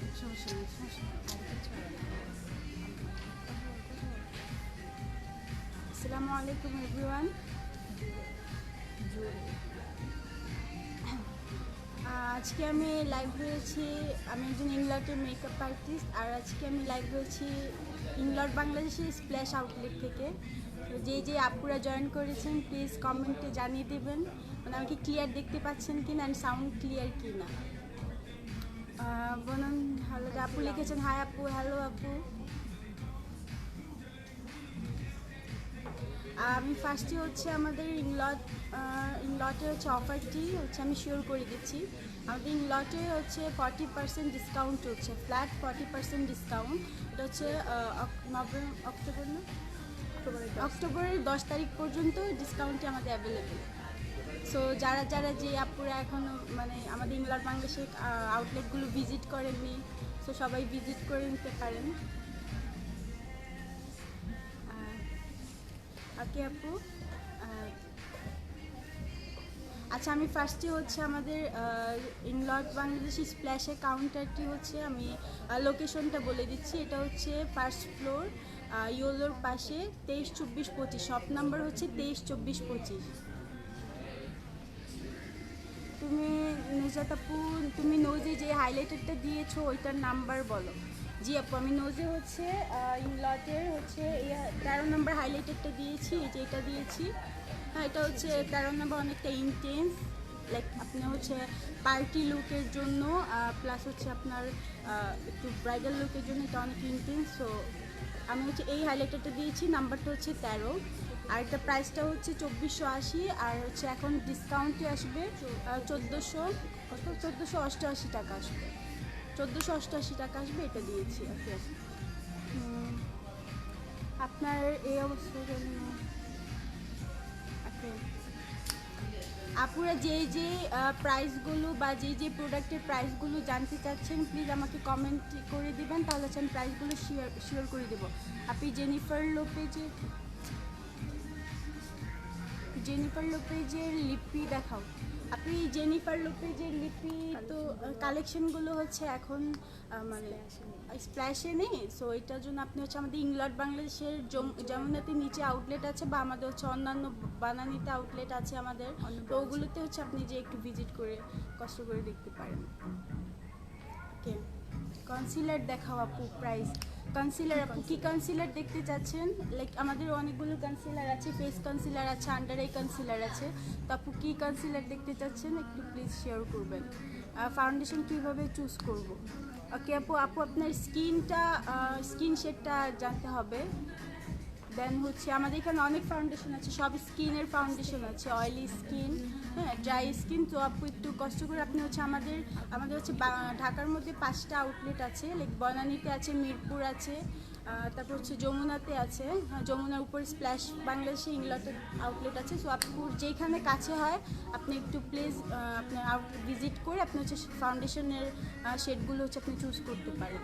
আসসালামু আলাইকুম এভরিওয়ান। আজকে আমি লাইভ হয়েছি, আমি একজন ইংলটের মেকআপ আর্টিস্ট। আর আজকে আমি লাইভ হয়েছি ইংলট বাংলাদেশের স্প্ল্যাশ আউটলেট থেকে। যে আপুরা জয়েন করেছেন প্লিজ কমেন্টে জানিয়ে দেবেন মানে আমাকে ক্লিয়ার দেখতে পাচ্ছেন কি না, সাউন্ড ক্লিয়ার কি না। বলুন হ্যালো, আপু লিখেছেন হাই আপু, হ্যালো আপু। আমি ফার্স্টে হচ্ছে আমাদের ইনলটে হচ্ছে অফারটি হচ্ছে আমি শিওর করে দিচ্ছি। আমাদের ইনলটে হচ্ছে 40% ডিসকাউন্ট হচ্ছে, ফ্ল্যাট 40% ডিসকাউন্ট। এটা হচ্ছে অক্টোবরের 10 তারিখ পর্যন্ত ডিসকাউন্টটি আমাদের অ্যাভেলেবেল। সো যারা যারা যে আপুরা এখনও মানে আমাদের ইংলট বাংলাদেশের আউটলেটগুলো ভিজিট করেননি, সো সবাই ভিজিট করে নিতে পারেন। ওকে আপু, আচ্ছা আমি ফার্স্টে হচ্ছে আমাদের ইংলট বাংলাদেশি স্প্ল্যাশের কাউন্টারটি হচ্ছে আমি লোকেশনটা বলে দিচ্ছি। এটা হচ্ছে ফার্স্ট ফ্লোর, ইয়োলোর পাশে 23-24-25, শপ নাম্বার হচ্ছে 23-24-25। তুমি নুজাত আপু, তুমি নোজে যে হাইলাইটারটা দিয়েছো ওইটার নাম্বার বলো। জি আপু, আমি নোজে হচ্ছে ইংলটের হচ্ছে 13 নম্বর হাইলাইটারটা দিয়েছি, এই যে এটা দিয়েছি। হ্যাঁ, এটা হচ্ছে 13 নম্বর, অনেকটা ইনটেন্স, লাইক আপনি হচ্ছে পার্টি লুকের জন্য প্লাস হচ্ছে আপনার একটু ব্রাইডাল লুকের জন্য এটা অনেক ইনটেন্স। সো আমি হচ্ছে এই হাইলাইটারটা দিয়েছি, নাম্বারটা হচ্ছে 13। আর এটা প্রাইসটা হচ্ছে 2480, আর হচ্ছে এখন ডিসকাউন্টে আসবে 1488 টাকা আসবে, 1488 টাকা আসবে, এটা দিয়েছি। ওকে, আপনার এই অবস্থার জন্য ওকে আপুরা যে প্রাইসগুলো বা যে প্রোডাক্টের প্রাইসগুলো জানতে চাচ্ছেন প্লিজ আমাকে কমেন্ট করে দিবেন, তাহলে হচ্ছে আমি প্রাইসগুলো শিওর করে দেবো। আপনি জেনিফার লোপেজের লিপি দেখাও। আপনি জেনিফার লোপেজের লিপি তো কালেকশনগুলো হচ্ছে এখন মানে স্প্ল্যাশে নেই। সো এটার জন্য আপনি হচ্ছে আমাদের ইংলট বাংলাদেশের যমুনাতে নিচে আউটলেট আছে, বা আমাদের হচ্ছে অন্যান্য বানানিতে আউটলেট আছে আমাদের, তো ওগুলোতে হচ্ছে আপনি যে একটু ভিজিট করে কষ্ট করে দেখতে পারেন। ওকে, কনসিলার দেখাও আপু, প্রাইস। কনসিলার আপু কি কনসিলার দেখতে চাচ্ছেন? লাইক আমাদের অনেকগুলো কনসিলার আছে, ফেস কনসিলার আছে, আন্ডার আই কনসিলার আছে, তো আপু কী কনসিলার দেখতে চাচ্ছেন একটু প্লিজ শেয়ার করবেন। ফাউন্ডেশন কীভাবে চুজ করব? ওকে আপু, আপনার স্কিন শেডটা জানতে হবে। দেন হচ্ছে আমাদের এখানে অনেক ফাউন্ডেশন আছে, সব স্কিনের ফাউন্ডেশন আছে, অয়েলি স্কিন, হ্যাঁ, ড্রাই স্কিন। তো আপু একটু কষ্ট করে আপনি হচ্ছে আমাদের হচ্ছে ঢাকার মধ্যে 5টা আউটলেট আছে, লাইক বনানীতে আছে, মিরপুর আছে, তারপর হচ্ছে যমুনাতে আছে, হ্যাঁ যমুনার উপর স্প্ল্যাশ বাংলাদেশে ইংলটের আউটলেট আছে। সো আপু যেখানে কাছে হয় আপনি একটু প্লিজ আপনার ভিজিট করে আপনি হচ্ছে ফাউন্ডেশনের শেডগুলো হচ্ছে আপনি চুজ করতে পারেন।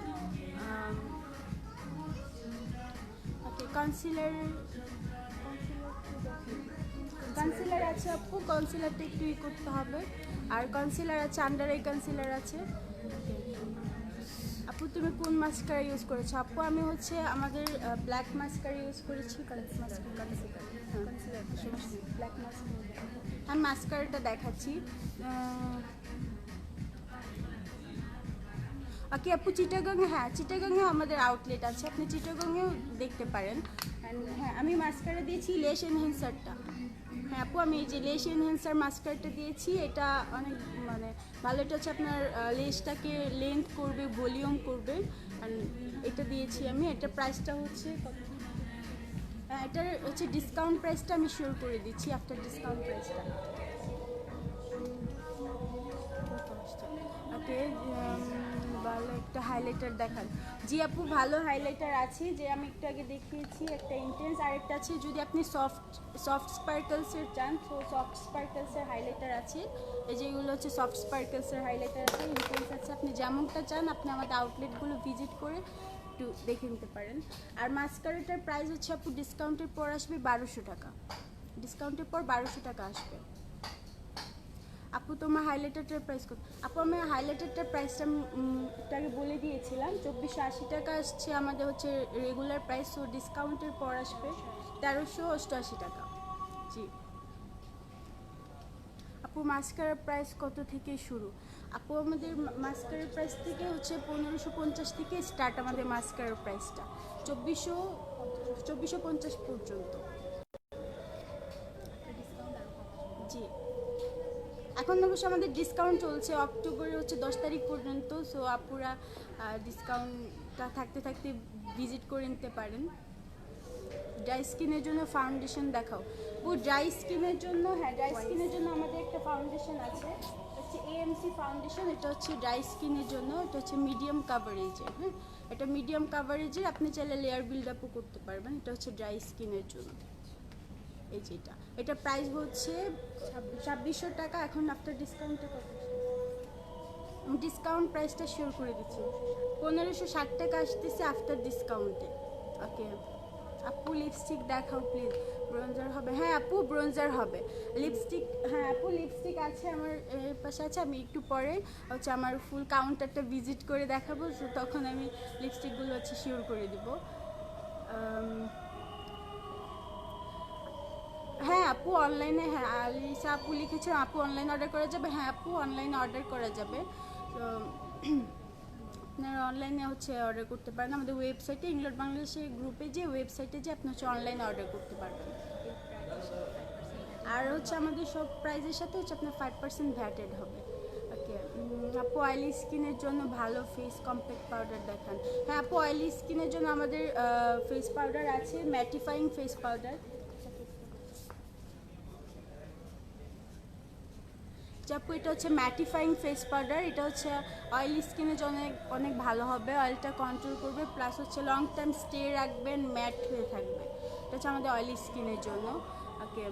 কনসিলার আছে আপু, কনসিলারটা একটু করতে হবে। আর কনসিলার আছে, আন্ডার আই কনসিলার আছে। আপু তুমি কোন মাস্কারা ইউজ করেছো? আপু আমি হচ্ছে আমাদের ব্ল্যাক মাস্কারা ইউজ করেছি, ব্ল্যাক মাস্কারা। আমি মাস্কারাটা দেখাচ্ছি। ওকে আপু, চিটাগংয়ে, হ্যাঁ চিটাগংয়েও আমাদের আউটলেট আছে, আপনি চিটাগংয়েও দেখতে পারেন। হ্যাঁ আমি মাস্কারা দিয়েছি লেশ এনহ্যান্সারটা। হ্যাঁ আপু, আমি এই যে লেশ এনহ্যান্সার মাস্কারাটা দিয়েছি, এটা অনেক মানে ভালো, এটা হচ্ছে আপনার লেশটাকে লেন্থ করবে, ভলিউম করবে। এটা দিয়েছি আমি, এটা প্রাইসটা হচ্ছে কত? এটার হচ্ছে ডিসকাউন্ট প্রাইসটা আমি শিওর করে দিচ্ছি, আফটার ডিসকাউন্ট প্রাইসটা। ওকে, ভালো একটা হাইলাইটার দেখান। জি আপু, ভালো হাইলাইটার আছে, যে আমি একটু আগে দেখিয়েছি, একটা ইন্টেন্স, আরেকটা আছে যদি আপনি সফট স্পার্কলসের চান, তো সফট স্পার্কলসের হাইলাইটার আছে। এই যেগুলো হচ্ছে সফট স্পার্কলসের হাইলাইটার আছে, ইন্টেন্স আছে, আপনি যেমনটা চান আপনি আমাদের আউটলেটগুলো ভিজিট করে একটু দেখে নিতে পারেন। আর মাস্কারাটার প্রাইস হচ্ছে আপু ডিসকাউন্টের পর আসবে 1200 টাকা, ডিসকাউন্টের পর 1200 টাকা আসবে। আপু তোমার হাইলাইটারটার প্রাইস কত? আপু আমি হাইলাইটারটার প্রাইসটা একটু আগে বলে দিয়েছিলাম, 2480 টাকা আসছে আমাদের হচ্ছে রেগুলার প্রাইস, ও ডিসকাউন্টের পর আসবে 1388 টাকা। জি আপু মাস্কারার প্রাইস কত থেকে শুরু? আপু আমাদের মাস্কারার প্রাইস থেকে হচ্ছে 1550 থেকে স্টার্ট আমাদের মাস্কারার প্রাইসটা, 2450 পর্যন্ত। জি এখন অবশ্য আমাদের ডিসকাউন্ট চলছে অক্টোবরের হচ্ছে 10 তারিখ পর্যন্ত, সো আপুরা ডিসকাউন্টটা থাকতে থাকতে ভিজিট করে নিতে পারেন। ড্রাই স্কিনের জন্য ফাউন্ডেশন দেখাও। ও ড্রাই স্কিনের জন্য, হ্যাঁ ড্রাই স্কিনের জন্য আমাদের একটা ফাউন্ডেশন আছে, হচ্ছে এএমসি ফাউন্ডেশন। এটা হচ্ছে ড্রাই স্কিনের জন্য, এটা হচ্ছে মিডিয়াম কাভারেজের। হ্যাঁ এটা মিডিয়াম কাভারেজের, আপনি চাইলে লেয়ার বিল্ড আপও করতে পারবেন। এটা হচ্ছে ড্রাই স্কিনের জন্য। এই যেটা, এটা প্রাইস হচ্ছে 2600 টাকা। এখন আফটার ডিসকাউন্টে কত? আমি ডিসকাউন্ট প্রাইসটা শেয়ার করে দিচ্ছি, 1560 টাকা আসতেছে আফটার ডিসকাউন্টে। ওকে আপু লিপস্টিক দেখাও প্লিজ। ব্রোঞ্জার হবে? হ্যাঁ আপু ব্রোঞ্জার হবে। লিপস্টিক, হ্যাঁ আপু লিপস্টিক আছে আমার পাশে আছে, আমি একটু পরে হচ্ছে আমার ফুল কাউন্টারটা ভিজিট করে দেখাবো, তো তখন আমি লিপস্টিকগুলো হচ্ছে শিওর করে দিব। হ্যাঁ আপু অনলাইনে, হ্যাঁ আলিসা আপু লিখেছে আপু অনলাইন অর্ডার করা যাবে। হ্যাঁ আপু অনলাইনে অর্ডার করা যাবে, তো আপনারা অনলাইনে হচ্ছে অর্ডার করতে পারেন আমাদের ওয়েবসাইটে, ইংল্যান্ড বাংলাদেশের গ্রুপে যে ওয়েবসাইটে যে আপনি হচ্ছে অনলাইনে অর্ডার করতে পারবেন। আর হচ্ছে আমাদের সব প্রাইজের সাথে হচ্ছে আপনার 5% ভ্যাটেড হবে। ওকে আপু অয়েলি স্কিনের জন্য ভালো ফেস কম্প্যাক্ট পাউডার দেখান। হ্যাঁ আপু অয়েলি স্কিনের জন্য আমাদের ফেস পাউডার আছে, ম্যাটিফাইং ফেস পাউডার। আপু এটা হচ্ছে ম্যাটিফাইং ফেস পাউডার, এটা হচ্ছে অয়েলি স্কিনের জন্য অনেক অনেক ভালো হবে, অয়েলটা কন্ট্রোল করবে, প্লাস হচ্ছে লং টাইম স্টে রাখবেন, ম্যাট হয়ে থাকবে। এটা হচ্ছে আমাদের অয়েলি স্কিনের জন্য। ওকে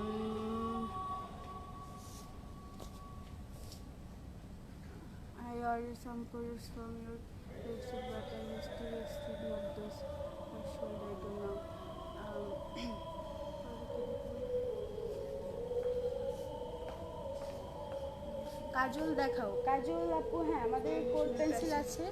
I ordered some products from your website but I was too excited not those should I do now. কাজল দেখাও। কাজল আপু হ্যাঁ আমাদের কোড পেন্সিল আছে।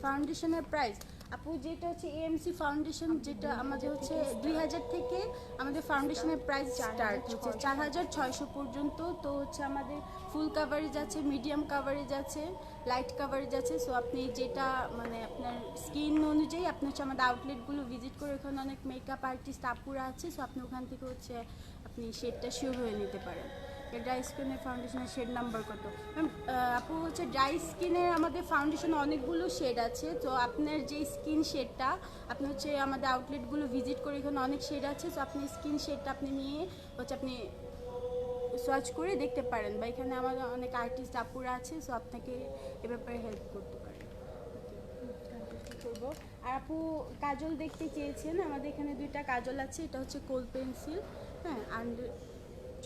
ফাউন্ডেশনের প্রাইস আপু যেটা হচ্ছে এএমসি ফাউন্ডেশন, যেটা আমাদের হচ্ছে 2000 থেকে আমাদের ফাউন্ডেশনের প্রাইস স্টার্ট হচ্ছে 4600 পর্যন্ত। তো হচ্ছে আমাদের ফুল কাভারেজ আছে, মিডিয়াম কাভারেজ আছে, লাইট কাভারেজ আছে। সো আপনি যেটা মানে আপনার স্কিন অনুযায়ী আপনি হচ্ছে আমাদের আউটলেটগুলো ভিজিট করে, ওখানে অনেক মেকআপ আর্টিস্ট আপুরা আছে, সো আপনি ওখান থেকে হচ্ছে আপনি শেডটা শিওর হয়ে নিতে পারেন। ড্রাই স্কিনের ফাউন্ডেশনের শেড নাম্বার কত? ম্যাম আপু হচ্ছে ড্রাই স্কিনের আমাদের ফাউন্ডেশনে অনেকগুলো শেড আছে, তো আপনার যে স্কিন শেডটা আপনি হচ্ছে আমাদের আউটলেটগুলো ভিজিট করে, এখানে অনেক শেড আছে, তো আপনি স্কিন শেডটা আপনি নিয়ে হচ্ছে আপনি সার্চ করে দেখতে পারেন, বা এখানে আমাদের অনেক আর্টিস্ট আপুরা আছে, সো আপনাকে এ ব্যাপারে হেল্প করতে পারেন। করবো। আর আপু কাজল দেখতে চেয়েছেন, আমাদের এখানে 2টা কাজল আছে, এটা হচ্ছে কোল পেন্সিল, হ্যাঁ অ্যান্ড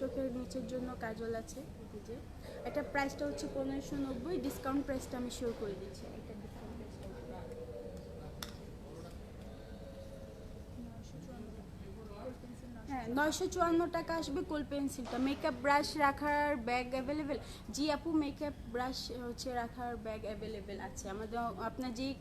চোখের নিচের জন্য কাজল আছে। যে এটা প্রাইসটা হচ্ছে 1590, ডিসকাউন্ট প্রাইসটা আমি শিওর করে দিচ্ছি। হ্যাঁ 954 টাকা আসবে কোল পেন্সিলটা। মেকআপ ব্রাশ রাখার ব্যাগ অ্যাভেলেবেল? জি আপু মেকআপ ব্রাশ হচ্ছে রাখার ব্যাগ অ্যাভেলেবেল আছে আমাদের, আপনার যেই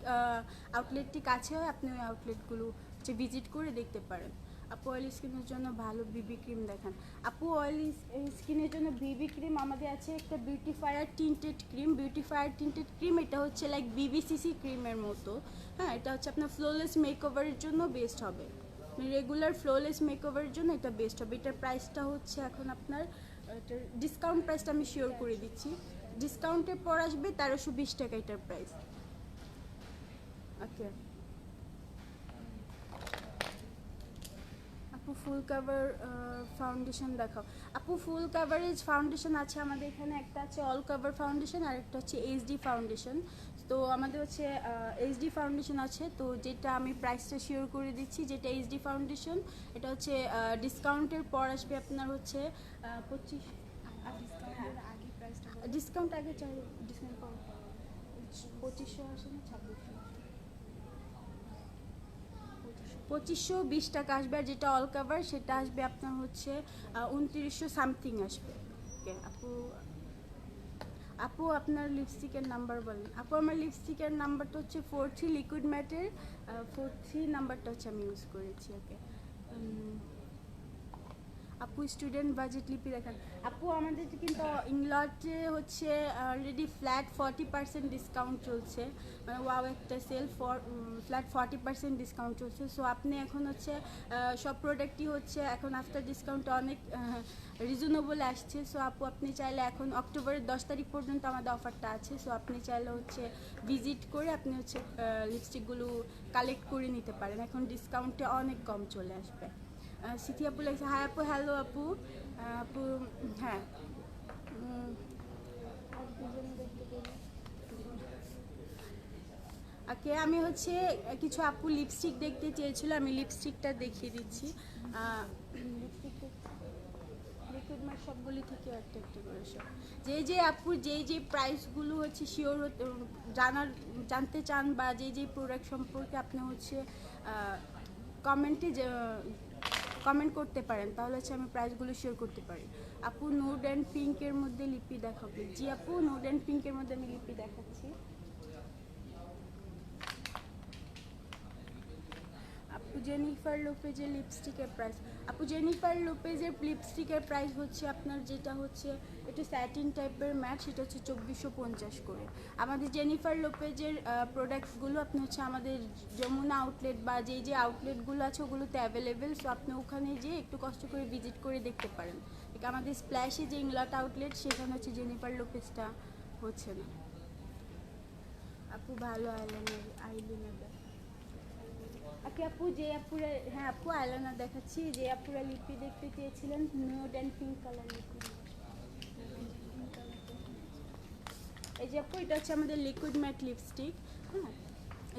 আউটলেটটি কাছে হয় আপনি ওই আউটলেটগুলো হচ্ছে ভিজিট করে দেখতে পারেন। আপু অয়েলি স্কিনের জন্য ভালো বিবি ক্রিম দেখান। আপু অয়েলি স্কিনের জন্য বিবি ক্রিম আমাদের আছে একটা বিউটিফায়ার টিন্টেড ক্রিম। বিউটিফায়ার টিন্টেড ক্রিম এটা হচ্ছে লাইক বিবিসিসি ক্রিমের মতো, হ্যাঁ এটা হচ্ছে আপনার ফ্লোলেস মেকওভারের জন্য বেস্ট হবে, রেগুলার ফ্লোলেস মেকওভারের জন্য এটা বেস্ট হবে। এটার প্রাইসটা হচ্ছে এখন আপনার এটার ডিসকাউন্ট প্রাইসটা আমি শিওর করে দিচ্ছি, ডিসকাউন্টের পর আসবে 1320 টাকা এটার প্রাইস। ওকে আপু ফুল কাভার ফাউন্ডেশন দেখাও। আপু ফুল কাভারেজ ফাউন্ডেশন আছে আমাদের এখানে, একটা আছে অল কাভার ফাউন্ডেশন আর একটা হচ্ছে এইচডি ফাউন্ডেশন। তো আমাদের হচ্ছে এইচডি ফাউন্ডেশন আছে, তো যেটা আমি প্রাইসটা শিওর করে দিচ্ছি, যেটা এইচডি ফাউন্ডেশন এটা হচ্ছে ডিসকাউন্টের পর আসবে আপনার হচ্ছে 25, ডিসকাউন্ট আগে চাই, ডিসকাউন্ট পর 2500 আসে না 2520 টাকা আসবে। আর যেটা অল কাভার সেটা আসবে আপনার হচ্ছে 2900 সামথিং আসবে। ওকে আপু আপু আপনার লিপস্টিকের নাম্বার বলেন। আপু আমার লিপস্টিকের নাম্বারটা হচ্ছে 43 লিকুইড ম্যাটের 43 নাম্বারটা হচ্ছে আমি ইউজ করেছি। ওকে আপু স্টুডেন্ট বাজেট লিপি দেখান। আপু আমাদের কিন্তু ইংলটে হচ্ছে অলরেডি ফ্ল্যাট 40% ডিসকাউন্ট চলছে, মানে ওয়াও একটা সেল ফ্ল্যাট 40% ডিসকাউন্ট চলছে। সো আপনি এখন হচ্ছে সব প্রোডাক্টই হচ্ছে এখন আফটার ডিসকাউন্ট অনেক রিজনেবল আসছে। সো আপু আপনি চাইলে এখন অক্টোবরের 10 তারিখ পর্যন্ত আমাদের অফারটা আছে। সো আপনি চাইলে হচ্ছে ভিজিট করে আপনি হচ্ছে লিপস্টিকগুলো কালেক্ট করে নিতে পারেন, এখন ডিসকাউন্টে অনেক কম চলে আসবে। সিথি আপু লাগছে, হাই আপু, হ্যালো আপু। আপু হ্যাঁ ওকে, আমি হচ্ছে কিছু আপু লিপস্টিক দেখতে চেয়েছিল, আমি লিপস্টিকটা দেখিয়ে দিচ্ছি। লিকুইড ম্যাট সবগুলি থেকে একটা একটা করে সব যে আপুর যে প্রাইসগুলো হচ্ছে শিওর জানতে চান বা যে প্রোডাক্ট সম্পর্কে আপনি হচ্ছে কমেন্টে কমেন্ট করতে পারেন, তাহলে হচ্ছে আমি প্রাইসগুলো শেয়ার করতে পারি। আপু নুড অ্যান্ড পিঙ্কের মধ্যে লিপি দেখাবো। জি আপু নুড অ্যান্ড পিঙ্কের মধ্যে আমি লিপি দেখাচ্ছি। আপু জেনিফার লোপেজের লিপস্টিকের প্রাইস, আপু জেনিফার লোপেজের লিপস্টিকের প্রাইস হচ্ছে আপনার যেটা হচ্ছে একটু স্যাটিন টাইপের ম্যাট, সেটা হচ্ছে 2450 করে। আমাদের জেনিফার লোপেজের প্রোডাক্টগুলো আপনি হচ্ছে আমাদের যমুনা আউটলেট বা যে আউটলেটগুলো আছে ওগুলোতে অ্যাভেলেবেল। সো আপনি ওখানে যেয়ে একটু কষ্ট করে ভিজিট করে দেখতে পারেন। আমাদের স্প্ল্যাশে যে ইংলট আউটলেট সেখানে হচ্ছে জেনিফার লোপেজটা হচ্ছে না। আপু ভালো আইলাইনার ওকে আপু, যে আপুরা, হ্যাঁ আপু আইলাইনার দেখাচ্ছি। যে আপুরা লিপি দেখতে চেয়েছিলেন নুড অ্যান্ড পিঙ্ক কালার লিপি, এই যে আপু এটা হচ্ছে আমাদের লিকুইড ম্যাট লিপস্টিক। হ্যাঁ,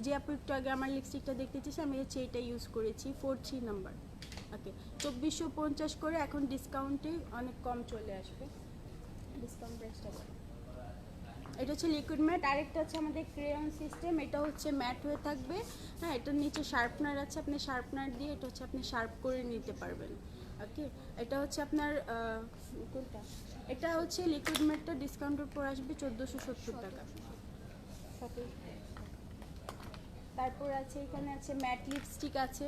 যে আপু একটু আগে আমার লিপস্টিকটা দেখতে চেয়েছি, আমি হচ্ছে এটা ইউজ করেছি 43 নাম্বার। ওকে 2450 করে, এখন ডিসকাউন্টে অনেক কম চলে আসবে, ডিসকাউন্ট প্রাইসটা বলো। এটা হচ্ছে লিকুইড ম্যাট। আরেকটা হচ্ছে আমাদের ক্রেয়ন সিস্টেম, এটা হচ্ছে ম্যাট হয়ে থাকবে। হ্যাঁ, এটার নিচে শার্পনার আছে, আপনি শার্পনার দিয়ে এটা হচ্ছে আপনি শার্প করে নিতে পারবেন। ওকে, এটা হচ্ছে আপনার কোনটা, এটা হচ্ছে লিকুইড ম্যাটটা ডিসকাউন্টের পর আসবে 1470 টাকা। তারপর আছে এখানে আছে ম্যাট লিপস্টিক আছে।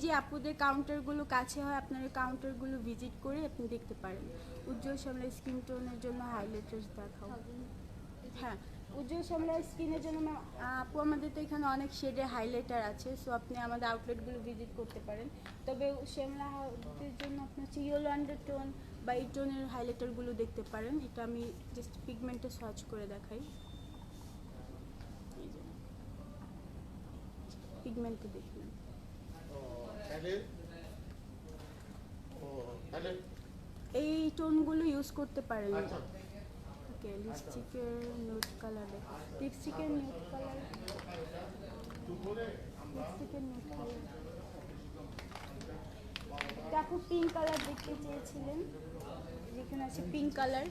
যে আপুদের কাউন্টারগুলো কাছে হয় আপনার ওই কাউন্টারগুলো ভিজিট করে আপনি দেখতে পারেন। উজ্জ্বল শ্যামলা স্কিন টোনের জন্য হাইলাইটার দেখাও। হ্যাঁ, উজ্জ্বল শ্যামলা স্কিনের জন্য আপু আমাদের তো এখানে অনেক শেডের হাইলাইটার আছে। সো আপনি আমাদের আউটলেটগুলো ভিজিট করতে পারেন। তবে শ্যামলাদের জন্য আপনি হচ্ছে ইয়েলো আন্ডারটোন বা এই টোনের হাইলাইটারগুলো দেখতে পারেন। এটা আমি জাস্ট পিগমেন্টে সার্চ করে দেখাই, পিগমেন্টে দেখুন। এই টোনগুলো ইউজ করতে পারেন। ওকে, লিপস্টিকের নিউড কালার দেখো, লিপস্টিকের নিউড কালার, লিপস্টিকের নিউড কালার। আপু পিঙ্ক কালার দেখতে চেয়েছিলেন, যেখানে আছে পিঙ্ক কালার,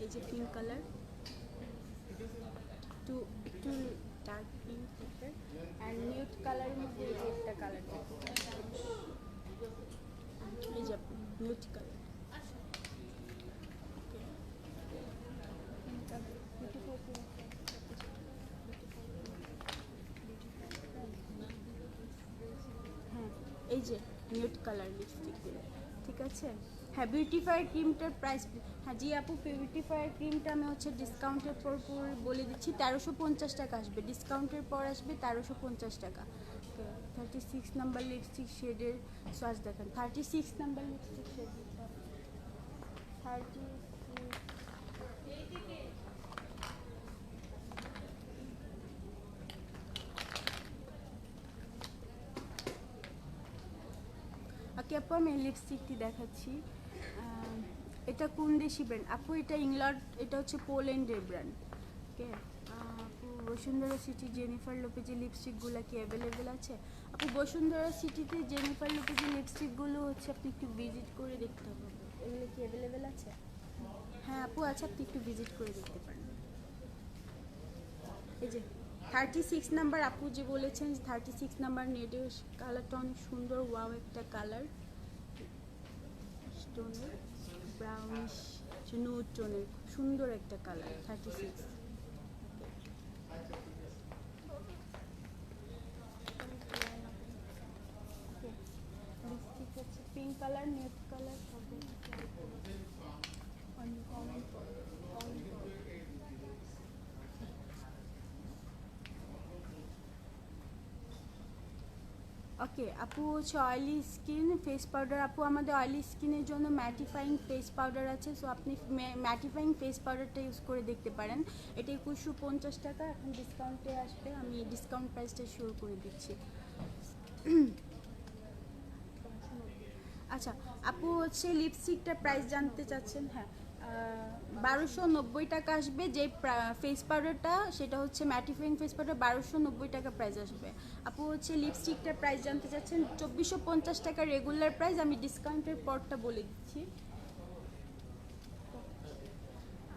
এই যে পিঙ্ক কালার, একটু একটু ডার্ক পিঙ্ক টাইপের অ্যান্ড নিউড কালারের মধ্যে এই যে একটা কালার দেখো, এই যে নিউড কালার। হ্যাঁ, এই যে নিউড কালার লিপস্টিকগুলো, ঠিক আছে। হ্যাঁ, বিউটিফায়ার ক্রিমটার প্রাইস, হ্যাঁ জি আপু, বিউটিফায়ার ক্রিমটা আমি হচ্ছে ডিসকাউন্টের পর বলে দিচ্ছি 1350 টাকা আসবে, ডিসকাউন্টের পর আসবে 1350 টাকা। 36 নাম্বার লিপস্টিক শেডের সোয়াচ দেখেন, 36 নাম্বার লিপস্টিক শেড 36। ওকে আপু, আমি লিপস্টিকটি দেখাচ্ছি। এটা কোন দেশি ব্র্যান্ড আপু? এটা ইংল্যান্ড, এটা হচ্ছে পোল্যান্ডের ব্র্যান্ড। ওকে আপু, বসুন্ধরা সিটি জেনিফার লোপেজের লিপস্টিকগুলো কি অ্যাভেলেবেল আছে? আপু বসুন্ধরা সিটিতে জেনিফার লোপেজের লিপস্টিকগুলো হচ্ছে আপনি একটু ভিজিট করে দেখতে হবে, এগুলো কি অ্যাভেলেবেল আছে? হ্যাঁ আপু আছে, আপনি একটু ভিজিট করে দেখতে পারেন। এই যে 36 নাম্বার, আপু যে বলেছেন 36 নাম্বার নেডের কালারটা অনেক সুন্দর, ওয়াও একটা কালার, স্টোনের ব্রাউনিশ নুড টোনের, খুব সুন্দর একটা কালার 36। লিপস্টিক হচ্ছে পিঙ্ক কালার, নিউড কালার হবে। ওকে আপু হচ্ছে অয়েলি স্কিন ফেস পাউডার। আপু আমাদের অয়েলি স্কিনের জন্য ম্যাটিফাইং ফেস পাউডার আছে, সো আপনি ম্যাটিফাইং ফেস পাউডারটা ইউজ করে দেখতে পারেন। এটা 2150 টাকা, এখন ডিসকাউন্টে আসবে, আমি ডিসকাউন্ট প্রাইসটা শুরু করে দিচ্ছি। আচ্ছা আপু হচ্ছে লিপস্টিকটার প্রাইস জানতে চাচ্ছেন? হ্যাঁ, 1290 টাকা আসবে। যে ফেস পাউডারটা সেটা হচ্ছে ম্যাটিফাইং ফেস পাউডার, 1290 টাকা প্রাইস আসবে। আপু হচ্ছে লিপস্টিকটার প্রাইস জানতে চাচ্ছেন? 2450 টাকা রেগুলার প্রাইস, আমি ডিসকাউন্টের পরটা বলে দিচ্ছি।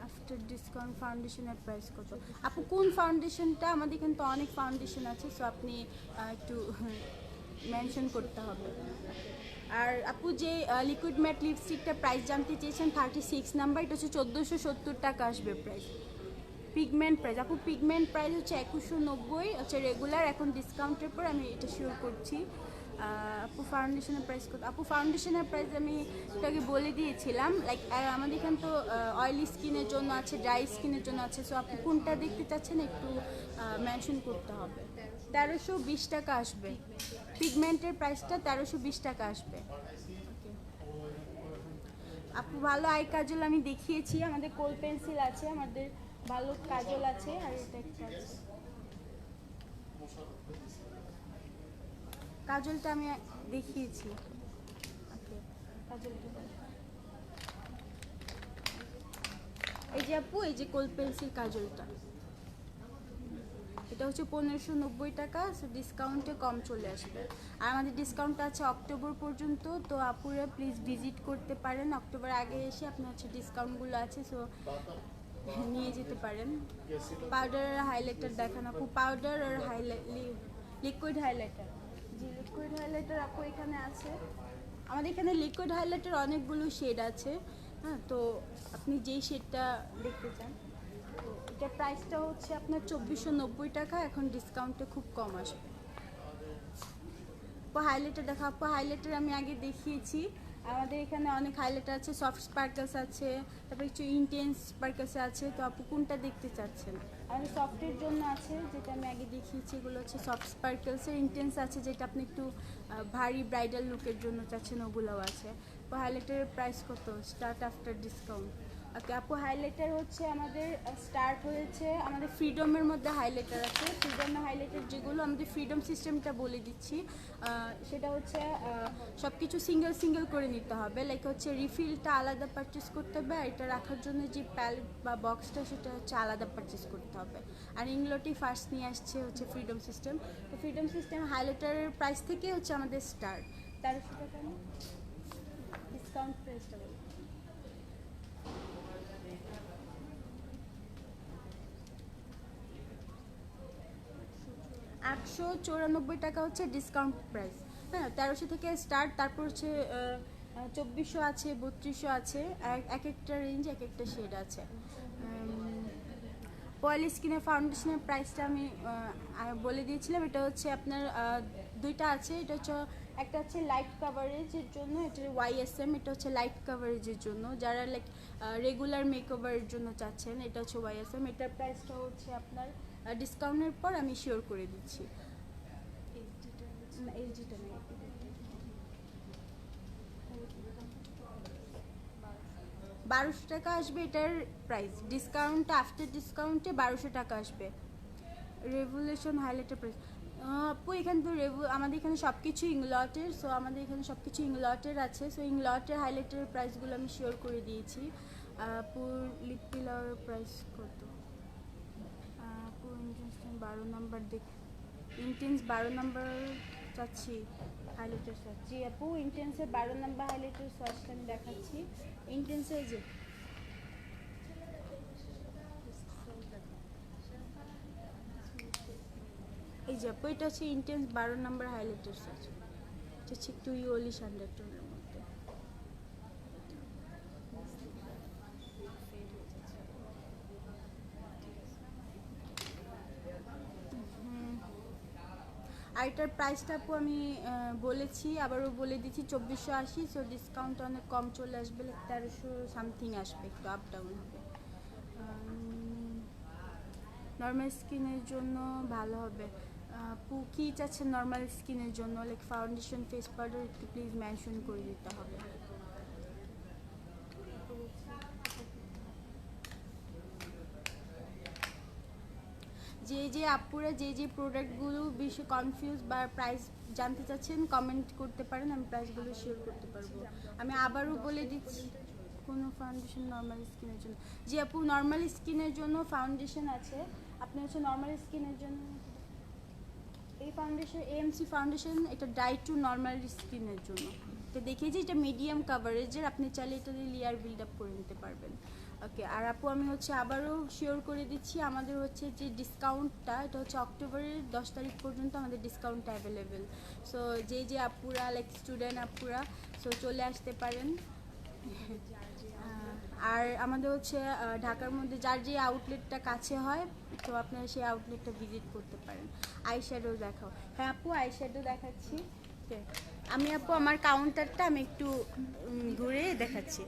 আফটার ডিসকাউন্ট ফাউন্ডেশনের প্রাইস কত? আপু কোন ফাউন্ডেশনটা? আমাদের এখানে তো অনেক ফাউন্ডেশন আছে, সো আপনি একটু মেনশন করতে হবে। আর আপু যে লিকুইড ম্যাট লিপস্টিকটা প্রাইস জানতে চেয়েছেন 36 নাম্বার, এটা হচ্ছে 1470 টাকা আসবে প্রাইস। পিগমেন্ট প্রাইস আপু, পিগমেন্ট প্রাইস হচ্ছে 2190 হচ্ছে রেগুলার, এখন ডিসকাউন্টের পর আমি এটা শিওর করছি। আপু ফাউন্ডেশনের প্রাইস কত? আপু ফাউন্ডেশনের প্রাইস আমি এটাকে বলে দিয়েছিলাম, লাইক আমাদের এখানে তো অয়েলি স্কিনের জন্য আছে, ড্রাই স্কিনের জন্য আছে, সো আপনি কোনটা দেখতে চাচ্ছেন একটু মেনশন করতে হবে। 1320 টাকা আসবে পিগমেন্টের প্রাইসটা, 1320 টাকা আসবে। আপু ভালো আই কাজল আমি দেখিয়েছি, আমাদের কোল পেন্সিল আছে, আমাদের ভালো কাজল আছে, আর এটা একটা আছে কাজলটা আমি দেখিয়েছি। কাজলটা এই যে আপু, এই যে কোল পেন্সিল কাজলটা, এটা হচ্ছে 1590 টাকা, সো ডিসকাউন্টে কম চলে আসবে। আর আমাদের ডিসকাউন্ট আছে অক্টোবর পর্যন্ত, তো আপুরা প্লিজ ভিজিট করতে পারেন, অক্টোবর আগে এসে আপনার হচ্ছে ডিসকাউন্টগুলো আছে, সো নিয়ে যেতে পারেন। পাউডার আর হাইলাইটার দেখান আপু, পাউডার আর লিকুইড হাইলাইটার। জি লিকুইড হাইলাইটার আপু এখানে আছে, আমাদের এখানে লিকুইড হাইলাইটার অনেকগুলো শেড আছে। হ্যাঁ, তো আপনি যেই শেডটা দেখতে চান, তো এটার প্রাইসটা হচ্ছে আপনার 2490 টাকা, এখন ডিসকাউন্টে খুব কম আসবে। আপু হাইলাইটার দেখা আপু, হাইলাইটার আমি আগে দেখিয়েছি, আমাদের এখানে অনেক হাইলাইটার আছে, সফট স্পার্কলস আছে, তারপরে একটু ইন্টেন্স স্পার্কলস আছে, তো আপু কোনটা দেখতে চাচ্ছেন? আমাদের সফটের জন্য আছে, যেটা আমি আগে দেখিয়েছি, এগুলো হচ্ছে সফট স্পার্কলসের। ইন্টেন্স আছে যেটা আপনি একটু ভারী ব্রাইডাল লুকের জন্য চাচ্ছেন, ওগুলোও আছে। তো হাইলাইটারের প্রাইস কত স্টার্ট আফটার ডিসকাউন্ট? ওকে আপু হাইলাইটার হচ্ছে আমাদের স্টার্ট হয়েছে, আমাদের ফ্রিডমের মধ্যে হাইলাইটার আছে, ফ্রিডমের হাইলাইটার যেগুলো আমাদের ফ্রিডম সিস্টেমটা বলে দিচ্ছি, সেটা হচ্ছে সব কিছু সিঙ্গেল সিঙ্গেল করে নিতে হবে, লাইক হচ্ছে রিফিলটা আলাদা পারচেস করতে হবে, আর এটা রাখার জন্য যে প্যালেট বা বক্সটা সেটা হচ্ছে আলাদা পারচেস করতে হবে। আর ইংলোটি ফার্স্ট নিয়ে আসছে হচ্ছে ফ্রিডম সিস্টেম, তো ফ্রিডম সিস্টেম হাইলাইটারের প্রাইস থেকে হচ্ছে আমাদের স্টার্ট 1300 টাকা। ডিসকাউন্ট প্রাইসটা বলি, 894 টাকা হচ্ছে ডিসকাউন্ট প্রাইস। হ্যাঁ, 1300 থেকে স্টার্ট, তারপর হচ্ছে 2400 আছে, 3200 আছে, এক একটা রেঞ্জ এক একটা শেড আছে। পয়েল স্কিনের ফাউন্ডেশনের প্রাইসটা আমি বলে দিয়েছিলাম, এটা হচ্ছে আপনার দুইটা আছে, এটা হচ্ছে একটা হচ্ছে লাইট কাভারেজের জন্য, এটা ওয়াইএসএম, এটা হচ্ছে লাইট কাভারেজের জন্য, যারা লাইক রেগুলার মেকওভারের জন্য চাচ্ছেন, এটা হচ্ছে ওয়াইএসএম, এটার প্রাইসটা হচ্ছে আপনার ডিসকাউন্টের পর আমি শিওর করে দিচ্ছি। এইচডিটা নেই, 1200 টাকা আসবে এটার প্রাইস, ডিসকাউন্টে আফটার ডিসকাউন্টে 1200 টাকা আসবে। রেভুলেশন হাইলাইটার প্রাইস আপু, এখানে তো আমাদের এখানে সব কিছু ইংলটের, সো আমাদের এখানে সব কিছু ইংলটের আছে, সো ইংলটের হাইলাইটারের প্রাইসগুলো আমি শিওর করে দিয়েছি। আপু লিপ পিলারের প্রাইস কত? আপু ইন্টেন্স 12 নাম্বার ইন্টেন্স 12 নাম্বার চাচ্ছি, হাইলাইটার সার্চ। জি আপু ইন্টেন্সের 12 নাম্বার হাইলাইটার সার্চটা আমি দেখাচ্ছি। ইন্টেন্সের যে এই যে আপু, এটা হচ্ছে ইন্টেন্স 12 নাম্বার হাইলাইটার সার্চ, এটা হচ্ছে একটু ইউলিশ আন্ডারটোনের মধ্যে। আর এটার প্রাইসটা আপু আমি বলেছি, আবারও বলে দিচ্ছি 2480। সো ডিসকাউন্ট অনেক কম চলে আসবে, 1300 সামথিং আসবে, একটু আপ ডাউন হবে। নর্মাল স্কিনের জন্য ভালো হবে। আপু কী চাচ্ছেন নর্মাল স্কিনের জন্য? লাইক ফাউন্ডেশন, ফেস পাউডার, একটু প্লিজ মেনশন করে দিতে হবে। যে আপুরা যে প্রোডাক্টগুলো বেশি কনফিউজ বা প্রাইস জানতে চাচ্ছেন কমেন্ট করতে পারেন, আমি প্রাইসগুলো শেয়ার করতে পারবো। আমি আবারও বলে দিচ্ছি, কোনো ফাউন্ডেশন নর্মাল স্কিনের জন্য? যে আপু নর্মাল স্কিনের জন্য ফাউন্ডেশন আছে, আপনি হচ্ছে নর্মাল স্কিনের জন্য এই ফাউন্ডেশন, এএমসি ফাউন্ডেশন, এটা ডাই টু নর্মাল স্কিনের জন্য। তো দেখিয়েছি এটা মিডিয়াম কাভারেজের, আপনি চাইলে এটা দিয়ে লেয়ার বিল্ড আপ করে নিতে পারবেন। ওকে, আর আপু আমি হচ্ছে আবারও শিওর করে দিচ্ছি, আমাদের হচ্ছে যে ডিসকাউন্টটা, এটা হচ্ছে অক্টোবরের 10 তারিখ পর্যন্ত আমাদের ডিসকাউন্টটা অ্যাভেলেবেল। সো যে আপুরা লাইক স্টুডেন্ট আপুরা, সো চলে আসতে পারেন। আর আমাদের হচ্ছে ঢাকার মধ্যে যার যে আউটলেটটা কাছে হয়, তো আপনারা সেই আউটলেটটা ভিজিট করতে পারেন। আইশ্যাডো দেখাও। হ্যাঁ আপু, আইশ্যাডো দেখাচ্ছি। আমি আপু আমার কাউন্টারটা আমি একটু ঘুরে দেখাচ্ছি।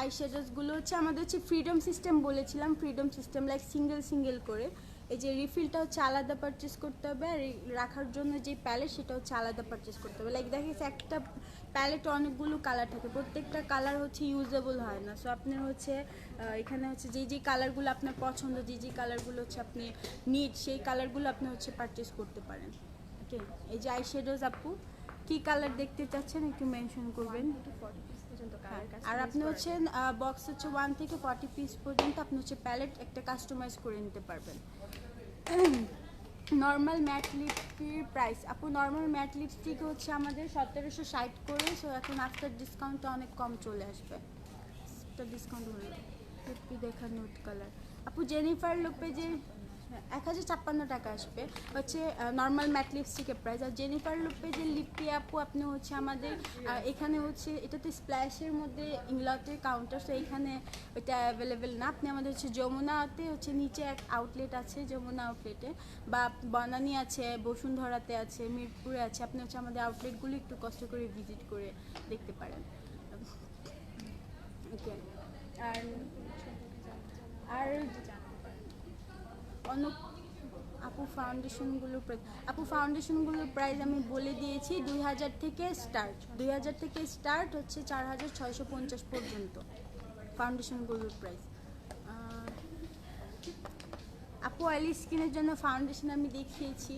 আইশ্যাডোসগুলো হচ্ছে আমাদের হচ্ছে ফ্রিডম সিস্টেম বলেছিলাম, ফ্রিডম সিস্টেম লাইক সিঙ্গেল করে। এই যে রিফিলটা হচ্ছে আলাদা পারচেস করতে হবে, আর রাখার জন্য যে প্যালেট সেটা হচ্ছে আলাদা পারচেস করতে হবে। লাইক দেখেছি একটা প্যালেটে অনেকগুলো কালার থাকে, প্রত্যেকটা কালার হচ্ছে ইউজেবল হয় না। সো আপনার হচ্ছে এখানে হচ্ছে যে কালারগুলো আপনার পছন্দ, যে কালারগুলো হচ্ছে আপনি নিড, সেই কালারগুলো আপনি হচ্ছে পারচেস করতে পারেন। ওকে, এই যে আইশ্যাডোজ আপু কী কালার দেখতে চাচ্ছেন একটু মেনশন করবেন। আর আপনি হচ্ছে বক্স হচ্ছে 1 থেকে 40 পিস পর্যন্ত আপনি হচ্ছে প্যালেট একটা কাস্টমাইজ করে নিতে পারবেন। নর্মাল ম্যাট লিপস্টিকের প্রাইস আপু, নর্মাল ম্যাট লিপস্টিক হচ্ছে আমাদের 1760 করে। সো এখন আফটার ডিসকাউন্টটা অনেক কম চলে আসবে, ডিসকাউন্ট হলো। লিপি দেখা নুড কালার আপু, জেনিফার লোপেজের 1056 টাকা আসবে হচ্ছে নর্মাল ম্যাট লিপস্টিকের প্রাইস। আর জেনিফার লোপেজের লিপি আপু আপনি হচ্ছে আমাদের এখানে হচ্ছে এটাতে স্প্ল্যাশের মধ্যে ইংলটের কাউন্টার, তো এখানে ওইটা অ্যাভেলেবেল না। আপনি আমাদের হচ্ছে যমুনাতে হচ্ছে নিচে এক আউটলেট আছে, যমুনা আউটলেটে, বা বনানী আছে, বসুন্ধরাতে আছে, মিরপুরে আছে। আপনি হচ্ছে আমাদের আউটলেটগুলো একটু কষ্ট করে ভিজিট করে দেখতে পারেন। ওকে, আর অনেক আপু ফাউন্ডেশনগুলোর প্রাইস আমি বলে দিয়েছি, 2000 থেকে স্টার্ট, 2000 থেকে স্টার্ট হচ্ছে 4650 পর্যন্ত ফাউন্ডেশনগুলোর প্রাইস। আপু অয়েলি স্কিনের জন্য ফাউন্ডেশন আমি দেখিয়েছি,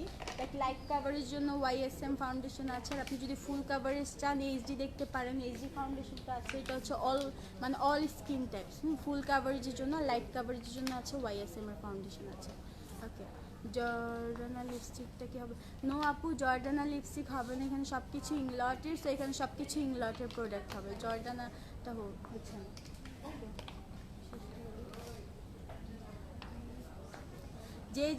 লাইট কাভারের জন্য ওয়াইএসএম ফাউন্ডেশন আছে। আর আপনি যদি ফুল কাভারেজ চান এইচডি দেখতে পারেন, এইচডি ফাউন্ডেশনটা আছে, এটা হচ্ছে অল স্কিন টাইপস। ফুল কাভারেজের জন্য, লাইট কাভারেজের জন্য আছে ওয়াইএসএম এর ফাউন্ডেশন আছে। ওকে, জর্ডানা লিপস্টিকটা কি হবে? নো আপু, জর্ডানা লিপস্টিক হবে না, এখানে সব কিছু ইংলটের, তো এখানে সব কিছু ইংলটের প্রোডাক্ট হবে, জর্ডানাটা হচ্ছে না।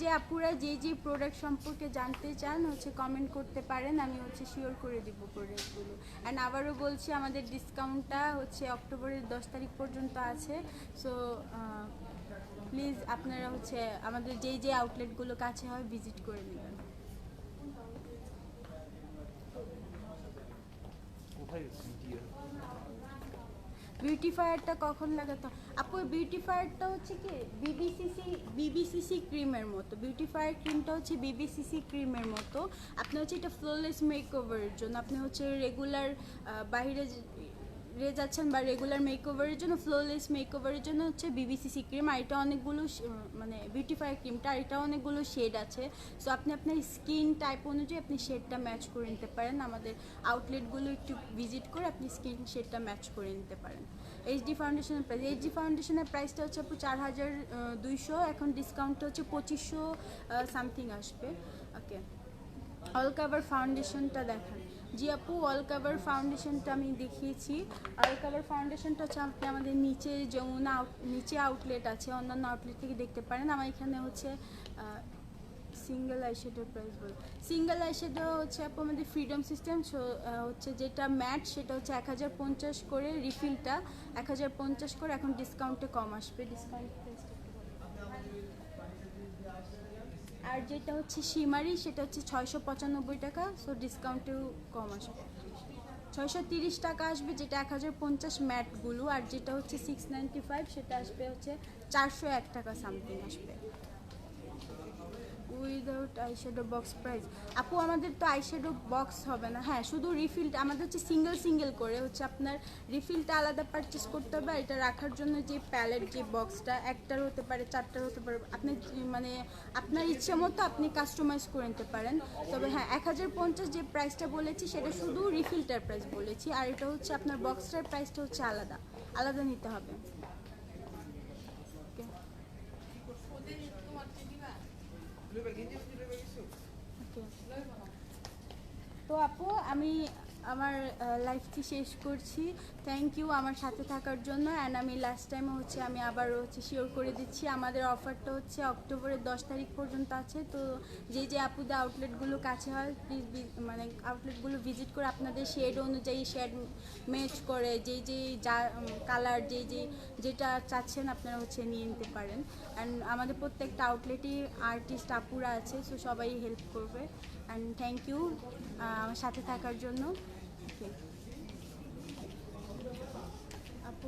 যে আপুরা যে প্রোডাক্ট সম্পর্কে জানতে চান হচ্ছে কমেন্ট করতে পারেন, আমি হচ্ছে শিওর করে দিব প্রোডাক্টগুলো। অ্যান্ড আবারও বলছি আমাদের ডিসকাউন্টটা হচ্ছে অক্টোবরের 10 তারিখ পর্যন্ত আছে। সো প্লিজ আপনারা হচ্ছে আমাদের যে আউটলেটগুলো কাছে হয় ভিজিট করে নেবেন। বিউটিফায়ারটা কখন লাগাতো আপু? বিউটিফায়ারটা হচ্ছে কি বিবিসিসি ক্রিমের মতো, বিউটিফায়ার ক্রিমটা হচ্ছে বিবিসিসি ক্রিমের মতো। আপনি হচ্ছে এটা ফ্লোলেস মেকওভারের জন্য, আপনি হচ্ছে রেগুলার বাইরে যাচ্ছেন বা রেগুলার মেকওভারের জন্য, ফ্লোলেস মেকওভারের জন্য হচ্ছে বিবিসিসি ক্রিম। আর এটা অনেকগুলো মানে বিউটিফায়ার ক্রিমটা, আর এটা অনেকগুলো শেড আছে। সো আপনি আপনার স্কিন টাইপ অনুযায়ী আপনি শেডটা ম্যাচ করে নিতে পারেন, আমাদের আউটলেটগুলো একটু ভিজিট করে আপনি স্কিন শেডটা ম্যাচ করে নিতে পারেন। এইচডি ফাউন্ডেশনের প্রাইসটা হচ্ছে আপু 4200, এখন ডিসকাউন্টটা হচ্ছে 2500 সামথিং আসবে। ওকে, অল কাভার ফাউন্ডেশনটা দেখান। জি আপু, অল কাভার ফাউন্ডেশনটা আমি দেখিয়েছি। অল কাভার ফাউন্ডেশনটা হচ্ছে আপনি আমাদের নিচে নিচে আউটলেট আছে, অন্যান্য আউটলেট থেকে দেখতে পারেন। আমার এখানে হচ্ছে সিঙ্গেল আইশ্যাডোর প্রাইস বল, সিঙ্গেল আইশ্যাডো হচ্ছে আপু আমাদের ফ্রিডম সিস্টেম হচ্ছে যেটা ম্যাট, সেটা হচ্ছে 1050 করে, রিফিলটা 1050 করে, এখন ডিসকাউন্টে কম আসবে। ডিসকাউন্ট প্রাইসটা আর যেটা হচ্ছে শিমারি সেটা হচ্ছে 695 টাকা, সো ডিসকাউন্টেও কম আসবে। 630 টাকা আসবে যেটা 1050 ম্যাটগুলো, আর যেটা হচ্ছে 695 সেটা আসবে হচ্ছে 401 টাকা সামথিং আসবে উইদাউট আইশ্যাডো বক্স প্রাইস। আপু আমাদের তো আইশ্যাডো বক্স হবে না, হ্যাঁ শুধু রিফিলটা আমাদের হচ্ছে সিঙ্গেল সিঙ্গেল করে হচ্ছে আপনার রিফিলটা আলাদা পারচেস করতে হবে। আর এটা রাখার জন্য যে প্যালেট যে বক্সটা একটার হতে পারে, চারটার হতে পারে, আপনি মানে আপনার ইচ্ছে মতো আপনি কাস্টমাইজ করে নিতে পারেন। তবে হ্যাঁ 1050 যে প্রাইসটা বলেছি সেটা শুধু রিফিলটার প্রাইস বলেছি, আর এটা হচ্ছে আপনার বক্সটার প্রাইসটা হচ্ছে আলাদা আলাদা নিতে হবে। তো আপু আমি আমার লাইফটি শেষ করছি। থ্যাংক ইউ আমার সাথে থাকার জন্য। অ্যান্ড আমি লাস্ট টাইমে হচ্ছে আমি আবারও হচ্ছে শিওর করে দিচ্ছি আমাদের অফারটা হচ্ছে অক্টোবরের 10 তারিখ পর্যন্ত আছে। তো যে যে আপুদের আউটলেটগুলো কাছে হয় প্লিজ মানে আউটলেটগুলো ভিজিট করে আপনাদের শেড অনুযায়ী শেড ম্যাচ করে যেই যেই যা কালার যেটা চাচ্ছেন আপনারা হচ্ছে নিয়ে নিতে পারেন। অ্যান্ড আমাদের প্রত্যেকটা আউটলেটই আর্টিস্ট আপুরা আছে, সো সবাই হেল্প করবে। অ্যান্ড থ্যাংক ইউ আমার সাথে থাকার জন্য। ওকে আপু,